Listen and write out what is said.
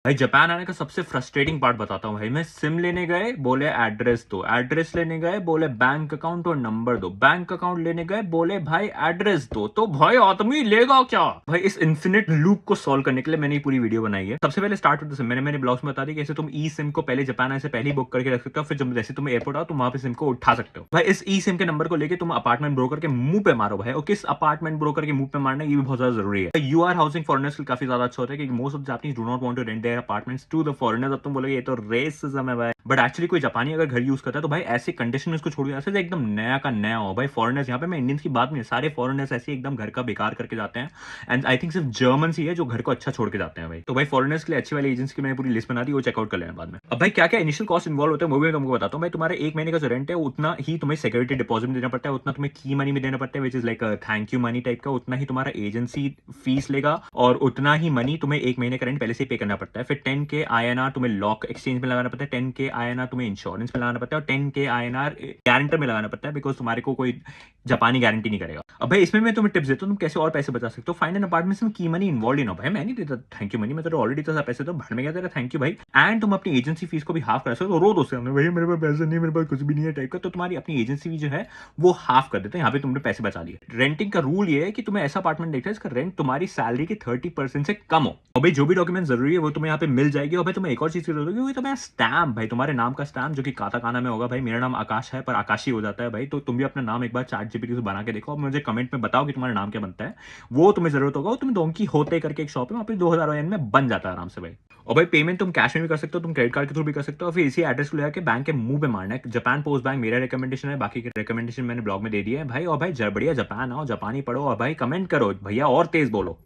भाई जापान आने का सबसे फ्रस्ट्रेटिंग पार्ट बताता हूँ भाई। मैं सिम लेने गए, बोले एड्रेस दो, एड्रेस लेने गए बोले बैंक अकाउंट और नंबर दो, बैंक अकाउंट लेने गए बोले भाई एड्रेस दो। तो भाई आदमी लेगा क्या भाई? इस इन्फिनिट लूप को सॉल्व करने के लिए मैंने ये पूरी वीडियो बनाई है। सबसे पहले स्टार्ट होता है, मैंने मेरे ब्लॉग्स में बता दी कैसे तुम ई सिम को पहले जापान आने से पहले ही बुक करके रख सकते हो, फिर जब जैसे तुम एयरपोर्ट आओ तुम वहां पे सिम को उठा सकते हो। भाई इस ई सिम के नंबर को लेके तुम अपार्टमेंट ब्रोकर के मुंह पे मारो भाई, और किस अपार्टमेंट ब्रोकर के मुंह पे मारना ये भी बहुत ज्यादा जरूरी है। यू आर हाउसिंग फॉरनर्स के काफी ज्यादा अच्छा होता है, क्योंकि most of Japanese do not want to rent their apartments to the foreigners. अब तुम बोलोगे ये तो रेसिज्म है भाई, बट एक्चुअली कोई जापानी अगर घर यूज करता है तो भाई ऐसी कंडीशन में इसको छोड़ दिया एकदम नया का नया हो भाई। फॉरेनर्स यहाँ पे, मैं इंडियंस की बात नहीं, सारे फॉरेनर्स ऐसे एकदम घर का बेकार करके जाते हैं। एंड आई थिंक सिर्फ जर्मन ही है जो घर को अच्छा छोड़ के जाते हैं भाई। तो भाई फॉरेनर्स के लिए अच्छी वाली एजेंसी की मैंने पूरी लिस्ट बना दी, वो चेकआउट कर लेना बाद में। अब भाई क्या क्या इनिशियल कॉस्ट इन्वॉल्व होते हैं वो भी मैं तुमको बताता हूँ भाई। तुम्हारे एक महीने का जो रेंट है उतना ही तुम्हें सिक्योरिटी डिपॉजिट में देना पड़ता है, उतना तुम्हें की मनी में देना पड़ता है, which is like thank you money type का। उतना ही तुम्हारा एजेंसी फीस लेगा, और उतना ही मनी तुम्हें एक महीने का रेंट पहले से पे करना पड़ता है। फिर 10K INR तुम्हें लॉक एक्सचेंज में लगाना पड़ता है, 10K INR तुम्हें इंश्योरेंस में लगाना पड़ता है, और 10K INR गारंटर में लगाना पड़ता है, बिकॉज तुम्हारे को कोई जापानी गारंटी नहीं करेगा। अब भाई इसमें मैं तुम्हें टिप्स देता हूँ तुम कैसे और पैसे बचा सकते हो। फाइंड एन अपार्टमेंट में की मनी इन्वॉल्व ना भाई, मैं नहीं देता थैंक यू मनी, मैं तो ऑलरेडी तो पैसे तो भर में गया तेरा थैंक यू भाई। एंड तुम अपनी एजेंसी फीस को भी हाफ कर सकते हो। रो दो से हमने भाई मेरे पास पैसे नहीं, मेरे पास कुछ भी नहीं है टाइप का, तो तुम्हारी अपनी एजेंसी फी जो है वो हाफ कर देते हैं। यहाँ पे तुमने पैसे बचा लिए। रेंटिंग का रूल ये है कि तुम्हें ऐसा अपार्टमेंट देखना है इसका रेंट तुम्हारी सैलरी के 30% से कम हो, और भाई जो भी डॉक्यूमेंट जरूरी है वो तुम्हें यहाँ पे मिल जाएगी। और भाई तुम्हें एक और चीज की जरूरत होगी, तुम्हें स्टैम्प भाई, तुम्हारे नाम का स्टैम्प, जो कि काताकाना में होगा भाई। मेरा नाम आकाश है पर आकाशी हो जाता है भाई, तो तुम भी अपना नाम एक बार चैट जीपीटी से बना के देखो और मुझे कमेंट में बताओ कि तुम्हारा नाम क्या बनता है। वो तुम्हें जरूरत होगा। वो तुम्हें डोंकी होते करके एक शॉप है वहाँ पे 2000 में बन जाता है आराम से भाई। और भाई पेमेंट तुम कैश में भी कर सकते हो, तुम क्रेडिट कार्ड के थ्रू भी कर सकते हो, और फिर इसी एड्रेस को लेकर बैंक के मुंह पे मारना है। जापान पोस्ट बैंक मेरा रिकमेंडेशन है, बाकी के रिकमेंडेशन मैंने ब्लॉग में दे दिया है भाई। और भाई बढ़िया जापान आओ, जापानी पढ़ो, और भाई कमेंट करो भैया और तेज बोलो।